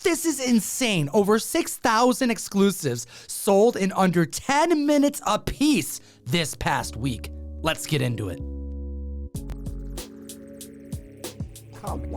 This is insane. Over 6,000 exclusives sold in under 10 minutes a piece this past week. Let's get into it.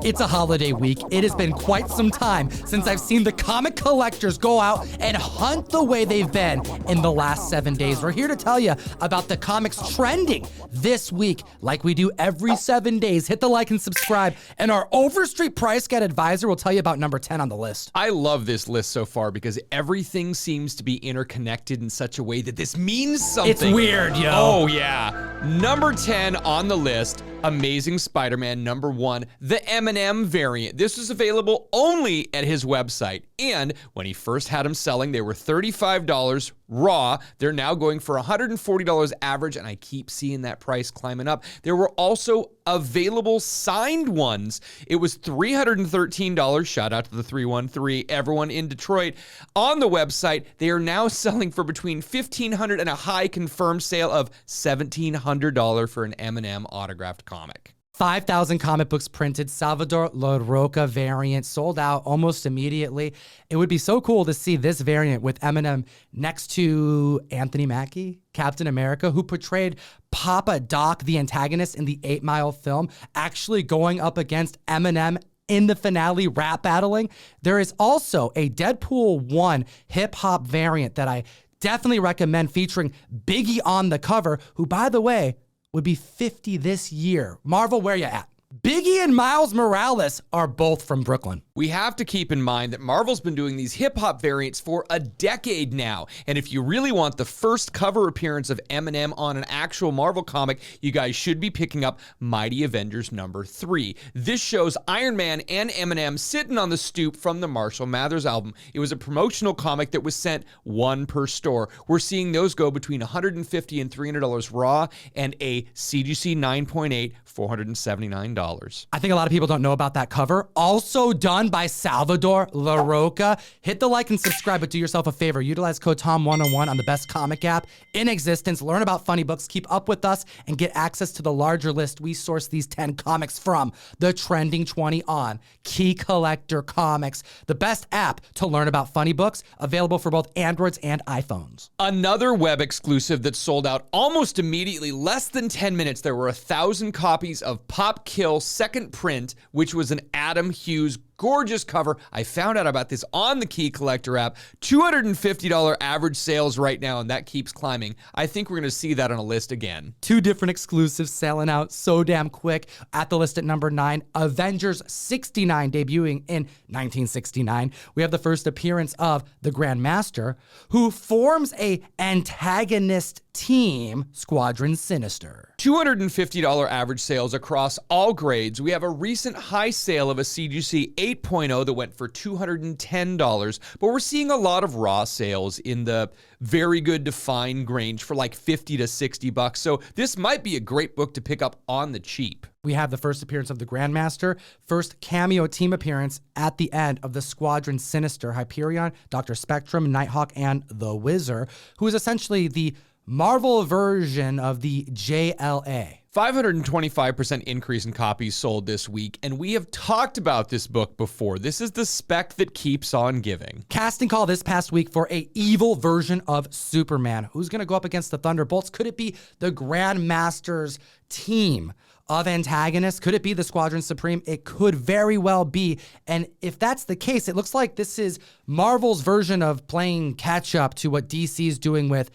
It's a holiday week. It has been quite some time since I've seen the comic collectors go out and hunt the way they've been in the last 7 days. We're here to tell you about the comics trending this week, like we do every 7 days. Hit the like and subscribe, and our Overstreet Price Guide advisor will tell you about number 10 on the list. I love this list so far because everything seems to be interconnected in such a way that this means something. It's weird, yo. Oh, yeah. Number 10 on the list, Amazing Spider-Man number 1, the Eminem variant. This was available only at his website. And when he first had them selling, they were $35 raw. They're now going for $140 average, and I keep seeing that price climbing up. There were also available signed ones. It was $313. Shout out to the 313, everyone in Detroit. On the website, they are now selling for between $1,500 and a high confirmed sale of $1,700 for an Eminem autographed comic. 5,000 comic books printed, Salvador La Roca variant, sold out almost immediately. It would be so cool to see this variant with Eminem next to Anthony Mackie, Captain America, who portrayed Papa Doc, the antagonist in the 8 Mile film, actually going up against Eminem in the finale rap battling. There is also a Deadpool 1 hip-hop variant that I definitely recommend, featuring Biggie on the cover, who, by the way, would be 50 this year. Marvel, where you at? Biggie and Miles Morales are both from Brooklyn. We have to keep in mind that Marvel's been doing these hip-hop variants for a decade now. And if you really want the first cover appearance of Eminem on an actual Marvel comic, you guys should be picking up Mighty Avengers number 3. This shows Iron Man and Eminem sitting on the stoop from the Marshall Mathers album. It was a promotional comic that was sent one per store. We're seeing those go between $150 and $300 raw, and a CGC 9.8, $479. I think a lot of people don't know about that cover. Also done by Salvador La Roca. Hit the like and subscribe, but do yourself a favor. Utilize code TOM101 on the best comic app in existence. Learn about funny books, keep up with us, and get access to the larger list we source these 10 comics from. The Trending 20 on Key Collector Comics, the best app to learn about funny books, available for both Androids and iPhones. Another web exclusive that sold out almost immediately, less than 10 minutes. There were 1,000 copies of Pop Kill second print, which was an Adam Hughes gorgeous cover. I found out about this on the Key Collector app. $250 average sales right now, and that keeps climbing. I think we're going to see that on a list again. 2 different exclusives selling out so damn quick. At the list at number 9, Avengers 69, debuting in 1969. We have the first appearance of the Grand Master, who forms a antagonist team, Squadron Sinister. $250 average sales across all grades. We have a recent high sale of a CGC 8.0 that went for $210, but we're seeing a lot of raw sales in the very good to fine range for like 50 to 60 bucks. So this might be a great book to pick up on the cheap. We have the first appearance of the Grandmaster, first cameo team appearance at the end of the Squadron Sinister, Hyperion, Dr. Spectrum, Nighthawk, and the Wizard, who is essentially the Marvel version of the JLA. 525% increase in copies sold this week, and we have talked about this book before. This is the spec that keeps on giving. Casting call this past week for a evil version of Superman. Who's going to go up against the Thunderbolts? Could it be the Grandmaster's team of antagonists? Could it be the Squadron Supreme? It could very well be. And if that's the case, it looks like this is Marvel's version of playing catch up to what DC's doing with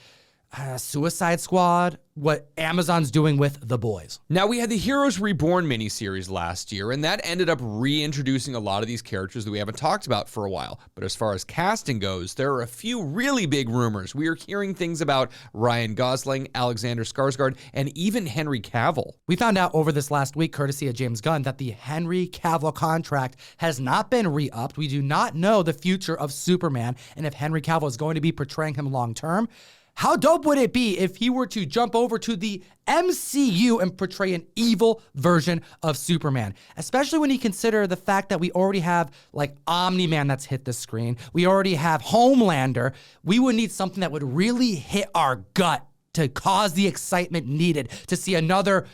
Suicide Squad, what Amazon's doing with The Boys. Now, we had the Heroes Reborn miniseries last year, and that ended up reintroducing a lot of these characters that we haven't talked about for a while. But as far as casting goes, there are a few really big rumors. We are hearing things about Ryan Gosling, Alexander Skarsgård, and even Henry Cavill. We found out over this last week, courtesy of James Gunn, that the Henry Cavill contract has not been re-upped. We do not know the future of Superman, and if Henry Cavill is going to be portraying him long-term. How dope would it be if he were to jump over to the MCU and portray an evil version of Superman? Especially when you consider the fact that we already have like Omni-Man that's hit the screen. We already have Homelander. We would need something that would really hit our gut to cause the excitement needed to see another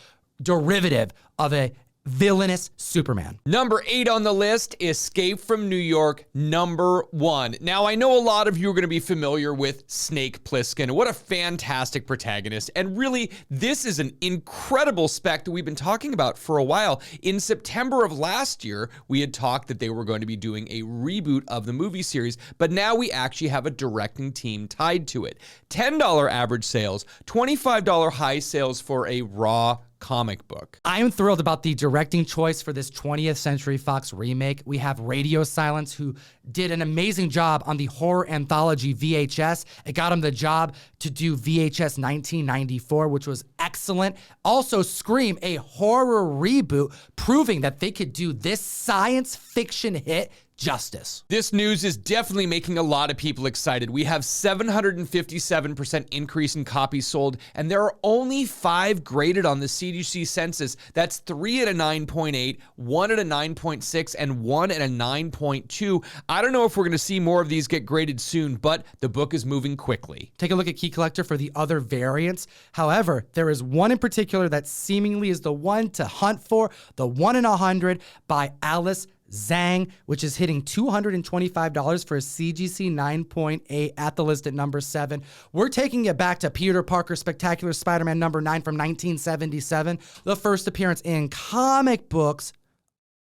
derivative of a villainous Superman. Number 8 on the list, Escape from New York, number 1. Now, I know a lot of you are going to be familiar with Snake Plissken. What a fantastic protagonist. And really, this is an incredible spec that we've been talking about for a while. In September of last year, we had talked that they were going to be doing a reboot of the movie series, but now we actually have a directing team tied to it. $10 average sales, $25 high sales for a raw comic book. I am thrilled about the directing choice for this 20th Century Fox remake. We have Radio Silence, who did an amazing job on the horror anthology VHS. It got him the job to do VHS 1994, which was excellent. Also, Scream, a horror reboot, proving that they could do this science fiction hit justice. This news is definitely making a lot of people excited. We have 757% increase in copies sold, and there are only 5 graded on the CDC census. That's 3 at a 9.8, 1 at a 9.6, and 1 at a 9.2. I don't know if we're going to see more of these get graded soon, but the book is moving quickly. Take a look at Key Collector for the other variants. However, there is one in particular that seemingly is the one to hunt for, the 1 in 100 by Alice Zhang, which is hitting $225 for a CGC 9.8 at the list at number 7. We're taking it back to Peter Parker Spectacular Spider-Man number 9 from 1977, the first appearance in comic books,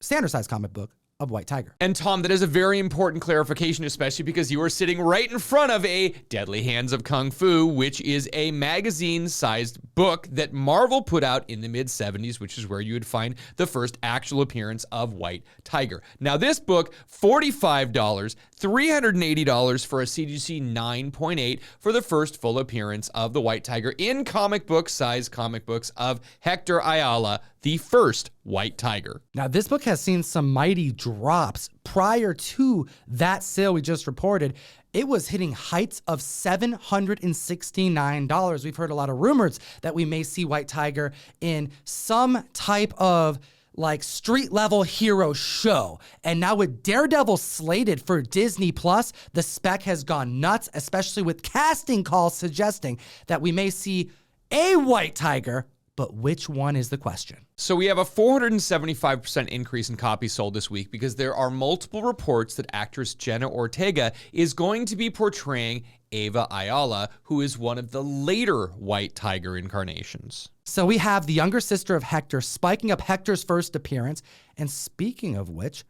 standard size comic book, of White Tiger. And Tom, that is a very important clarification, especially because you are sitting right in front of a Deadly Hands of Kung Fu, which is a magazine-sized book that Marvel put out in the mid-70s, which is where you would find the first actual appearance of White Tiger. Now, this book, $45, $380 for a CGC 9.8 for the first full appearance of the White Tiger in comic book-sized comic books of Hector Ayala, the first White Tiger. Now, this book has seen some mighty drops. Prior to that sale we just reported, it was hitting heights of $769. We've heard a lot of rumors that we may see White Tiger in some type of like street level hero show. And now with Daredevil slated for Disney Plus, the spec has gone nuts, especially with casting calls suggesting that we may see a White Tiger. But which one is the question? So we have a 475% increase in copies sold this week because there are multiple reports that actress Jenna Ortega is going to be portraying Ava Ayala, who is one of the later White Tiger incarnations. So we have the younger sister of Hector spiking up Hector's first appearance. And speaking of which,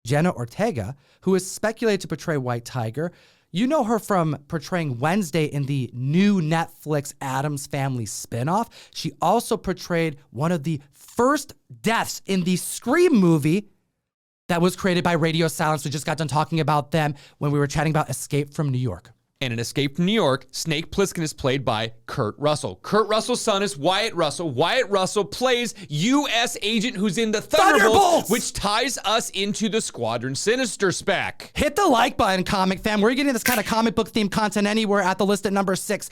Jenna Ortega, who is speculated to portray White Tiger, you know her from portraying Wednesday in the new Netflix Addams Family spinoff. She also portrayed one of the first deaths in the Scream movie that was created by Radio Silence. We just got done talking about them when we were chatting about Escape from New York. And in Escape from New York, Snake Plissken is played by Kurt Russell. Kurt Russell's son is Wyatt Russell. Wyatt Russell plays U.S. agent who's in the Thunderbolts, which ties us into the Squadron Sinister spec. Hit the like button, comic fam. We're getting this kind of comic book themed content anywhere at the list at number 6.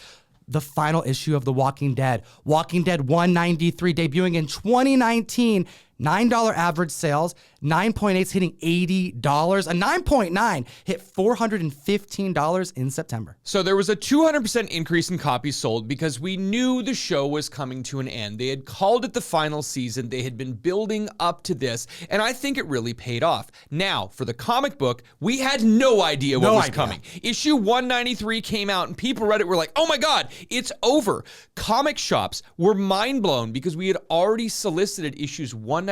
The final issue of The Walking Dead. Walking Dead 193 debuting in 2019. $9 average sales, 9.8's hitting $80. A 9.9 hit $415 in September. So there was a 200% increase in copies sold because we knew the show was coming to an end. They had called it the final season. They had been building up to this, and I think it really paid off. Now, for the comic book, we had no idea what was coming. Issue 193 came out, and people read it were like, oh my God, it's over. Comic shops were mind blown because we had already solicited issues 194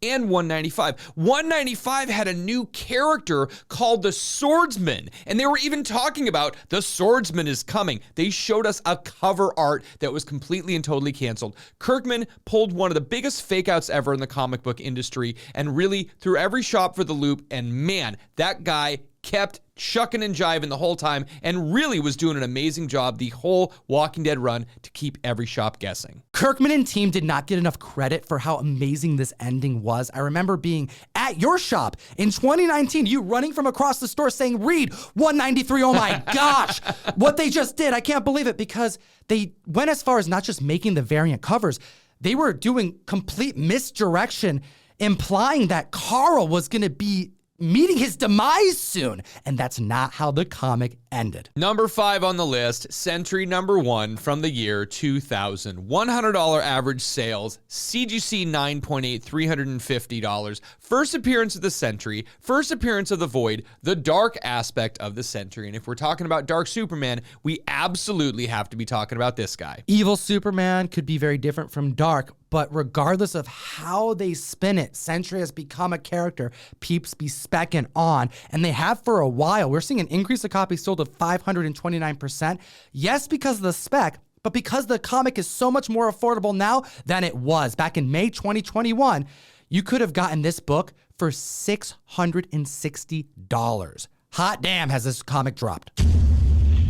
and 195. 195 had a new character called the Swordsman, and they were even talking about the Swordsman is coming. They showed us a cover art that was completely and totally canceled. Kirkman pulled one of the biggest fake outs ever in the comic book industry and really threw every shop for the loop, and man, that guy kept shucking and jiving the whole time and really was doing an amazing job the whole Walking Dead run to keep every shop guessing. Kirkman and team did not get enough credit for how amazing this ending was. I remember being at your shop in 2019, you running from across the store saying, read 193, oh my gosh, what they just did. I can't believe it, because they went as far as not just making the variant covers, they were doing complete misdirection, implying that Carl was going to be meeting his demise soon. And that's not how the comic ended. Number 5 on the list, Sentry number 1 from the year 2000. $100 average sales, CGC 9.8, $350. First appearance of the Sentry, first appearance of the Void, the dark aspect of the Sentry. And if we're talking about Dark Superman, we absolutely have to be talking about this guy. Evil Superman could be very different from Dark, but regardless of how they spin it, Sentry has become a character peeps be specking on, and they have for a while. We're seeing an increase of copies sold of 529%. Yes, because of the spec, but because the comic is so much more affordable now than it was. Back in May 2021, you could have gotten this book for $660. Hot damn, has this comic dropped.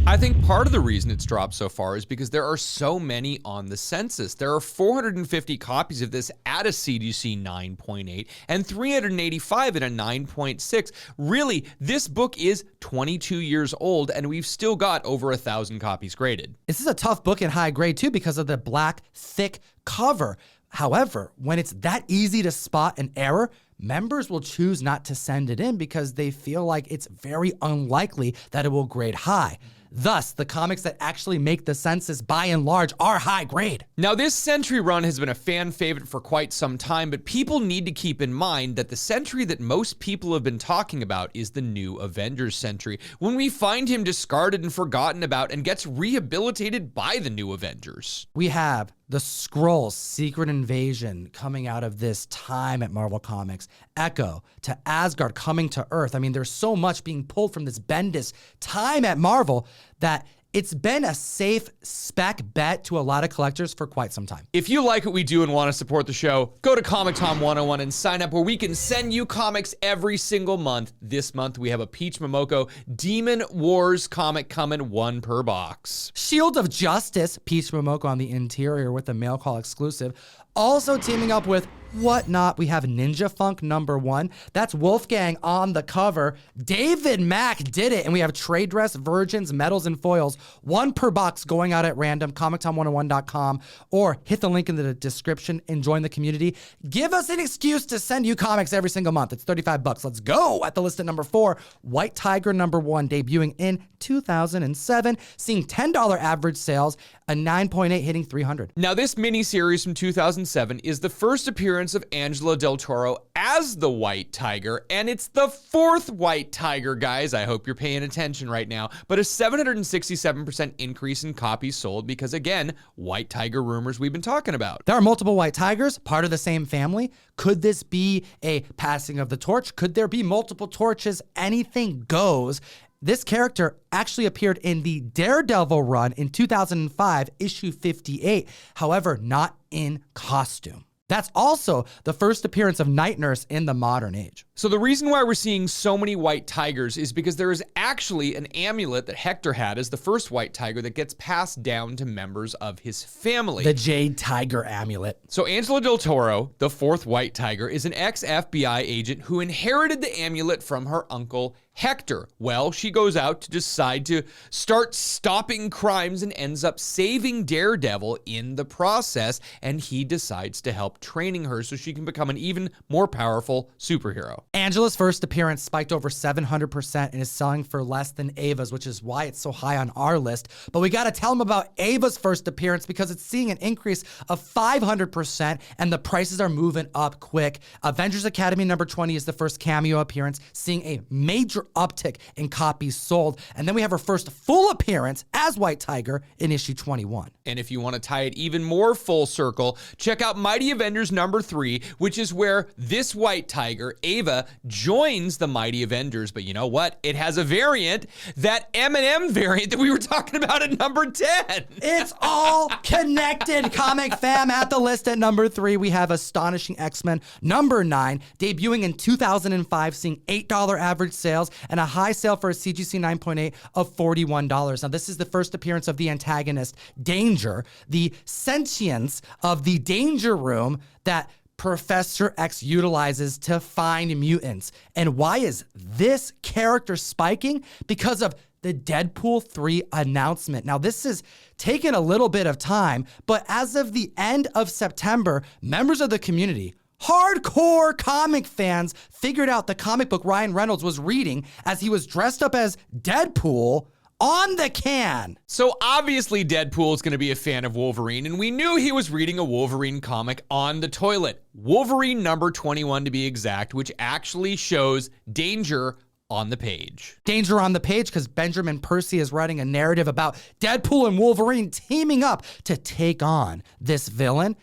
I think part of the reason it's dropped so far is because there are so many on the census. There are 450 copies of this at a CGC 9.8 and 385 at a 9.6. Really, this book is 22 years old and we've still got over 1,000 copies graded. This is a tough book in high grade too because of the black, thick cover. However, when it's that easy to spot an error, members will choose not to send it in because they feel like it's very unlikely that it will grade high. Thus, the comics that actually make the census by and large are high grade. Now, this Sentry run has been a fan favorite for quite some time, but people need to keep in mind that the Sentry that most people have been talking about is the new Avengers Sentry, when we find him discarded and forgotten about and gets rehabilitated by the new Avengers. We have the Skrulls' secret invasion coming out of this time at Marvel Comics. Echo to Asgard coming to Earth. I mean, there's so much being pulled from this Bendis time at Marvel that it's been a safe spec bet to a lot of collectors for quite some time. If you like what we do and want to support the show, go to Comic Tom 101 and sign up where we can send you comics every single month. This month we have a Peach Momoko Demon Wars comic coming, 1 per box. Shield of Justice, Peach Momoko on the interior with a mail call exclusive. Also teaming up with Whatnot, we have Ninja Funk number 1. That's Wolfgang on the cover. David Mack did it, and we have trade dress, virgins, medals, and foils. 1 per box going out at random, comictom101.com, or hit the link in the description and join the community. Give us an excuse to send you comics every single month. It's $35. Let's go. At the list at number 4, White Tiger number 1, debuting in 2007, seeing $10 average sales, a 9.8 hitting 300. Now, this miniseries from 2007 is the first appearance of Angela Del Toro as the White Tiger, and it's the 4th White Tiger, guys. I hope you're paying attention right now. But a 767% increase in copies sold because, again, White Tiger rumors we've been talking about. There are multiple White Tigers, part of the same family. Could this be a passing of the torch? Could there be multiple torches? Anything goes. This character actually appeared in the Daredevil run in 2005, issue 58, however, not in costume. That's also the first appearance of Night Nurse in the modern age. So the reason why we're seeing so many White Tigers is because there is actually an amulet that Hector had as the first White Tiger that gets passed down to members of his family. The Jade Tiger amulet. So Angela Del Toro, the 4th White Tiger, is an ex-FBI agent who inherited the amulet from her uncle Hector. Well, she goes out to decide to start stopping crimes and ends up saving Daredevil in the process, and he decides to help training her so she can become an even more powerful superhero. Angela's first appearance spiked over 700% and is selling for less than Ava's, which is why it's so high on our list. But we got to tell them about Ava's first appearance because it's seeing an increase of 500% and the prices are moving up quick. Avengers Academy number 20 is the first cameo appearance, seeing a major uptick in copies sold. And then we have her first full appearance as White Tiger in issue 21. And if you want to tie it even more full circle, check out Mighty Avengers number 3, which is where this White Tiger, Ava, joins the Mighty Avengers. But you know what? It has a variant, that Eminem variant that we were talking about at number 10. It's all connected, comic fam. At the list at number 3, we have Astonishing XMen number 9, debuting in 2005, seeing $8 average sales and a high sale for a CGC 9.8 of $41. Now, this is the first appearance of the antagonist, Danger, the sentience of the Danger Room that Professor X utilizes to find mutants. And why is this character spiking? Because of the Deadpool 3 announcement. Now, this has taken a little bit of time, but as of the end of September, members of the community Hardcore comic fans figured out the comic book Ryan Reynolds was reading as he was dressed up as Deadpool on the can. So obviously Deadpool is going to be a fan of Wolverine, and we knew he was reading a Wolverine comic on the toilet. Wolverine number 21 to be exact, which actually shows Danger on the page. Danger on the page because Benjamin Percy is writing a narrative about Deadpool and Wolverine teaming up to take on this villain.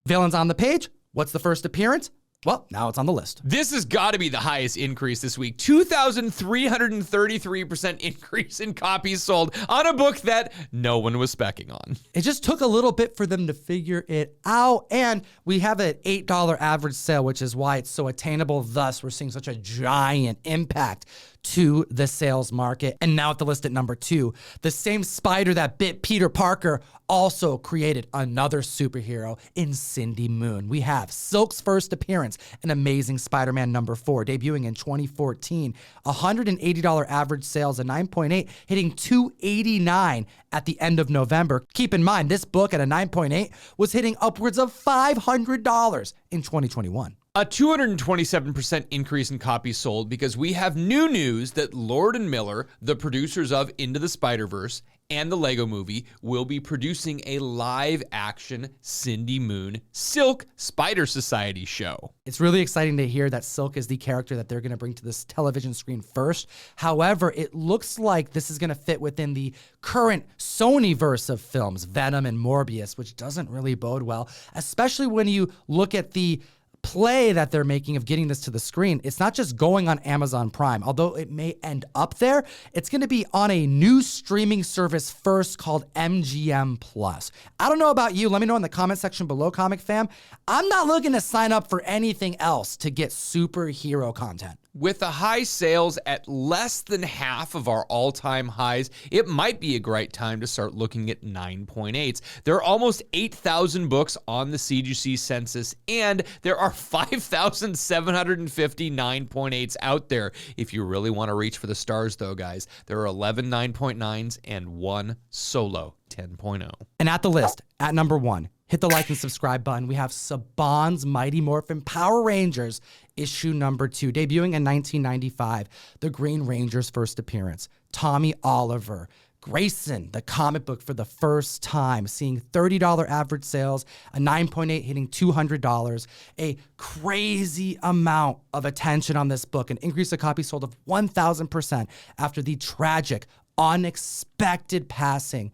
Villain's on the page. What's the first appearance? Well, now it's on the list. This has got to be the highest increase this week. 2,333% increase in copies sold on a book that no one was specking on. It just took a little bit for them to figure it out. And we have an $8 average sale, which is why it's so attainable. Thus, we're seeing such a giant impact to the sales market. And now at the list at number 2, the same spider that bit Peter Parker also created another superhero in Cindy Moon. We have Sillk's first appearance in Amazing Spider-Man number 4, debuting in 2014. $180 average sales, a 9.8, hitting $289 at the end of November. Keep in mind, this book at a 9.8 was hitting upwards of $500 in 2021. A 227% increase in copies sold because we have new news that Lord & Miller, the producers of Into the Spider-Verse and the Lego Movie, will be producing a live-action Cindy Moon Sillk Spider Society show. It's really exciting to hear that Sillk is the character that they're going to bring to this television screen first. However, it looks like this is going to fit within the current Sony-verse of films, Venom and Morbius, which doesn't really bode well, especially when you look at the play that they're making of getting this to the screen. It's not just going on Amazon Prime, although it may end up there. It's going to be on a new streaming service first called MGM Plus. I don't know about you. Let me know in the comment section below, Comic Fam. I'm not looking to sign up for anything else to get superhero content. With the high sales at less than half of our all-time highs, it might be a great time to start looking at 9.8s. There are almost 8,000 books on the CGC census, and there are 5,750 9.8s out there. If you really want to reach for the stars, though, guys, there are 11 9.9s and one solo 10.0. And at the list, at number 1, hit the like and subscribe button. We have Saban's Mighty Morphin Power Rangers, issue number 2, debuting in 1995. The Green Ranger's first appearance. Tommy Oliver. Grayson, the comic book for the first time, seeing $30 average sales, a 9.8 hitting $200. A crazy amount of attention on this book. An increase of copies sold of 1,000% after the tragic, unexpected passing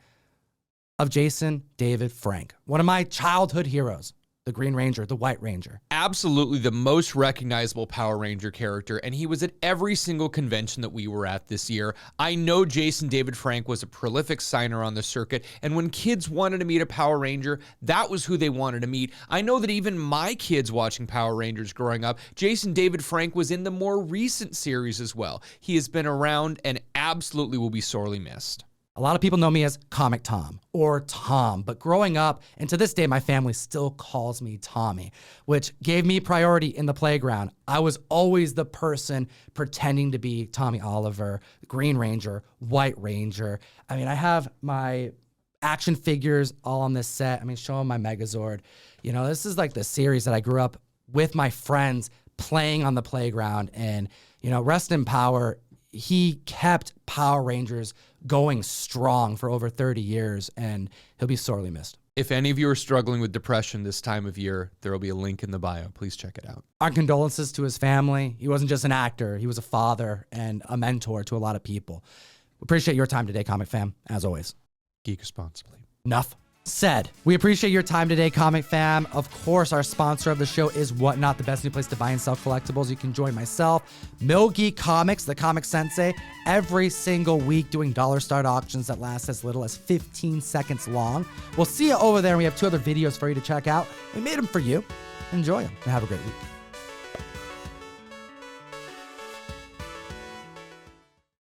of Jason David Frank, one of my childhood heroes, the Green Ranger, the White Ranger. Absolutely the most recognizable Power Ranger character, and he was at every single convention that we were at this year. I know Jason David Frank was a prolific signer on the circuit, and when kids wanted to meet a Power Ranger, that was who they wanted to meet. I know that even my kids watching Power Rangers growing up, Jason David Frank was in the more recent series as well. He has been around and absolutely will be sorely missed. A lot of people know me as Comic Tom or Tom, but growing up, and to this day, my family still calls me Tommy, which gave me priority in the playground. I was always the person pretending to be Tommy Oliver, Green Ranger, White Ranger. I mean, I have my action figures all on this set. I mean, show them my Megazord. You know, this is like the series that I grew up with my friends playing on the playground. And, you know, rest in power, he kept Power Rangers going strong for over 30 years, and he'll be sorely missed. If any of you are struggling with depression this time of year, there will be a link in the bio. Please check it out. Our condolences to his family. He wasn't just an actor. He was a father and a mentor to a lot of people. We appreciate your time today, Comic Fam, as always. Geek responsibly. Enough said. We appreciate your time today, Comic Fam. Of course, our sponsor of the show is Whatnot, the best new place to buy and sell collectibles. You can join myself, Mill Geek Comics, the Comic Sensei, every single week doing dollar start auctions that last as little as 15 seconds long. We'll see you over there, and we have 2 other videos for you to check out. We made them for you. Enjoy them, and have a great week.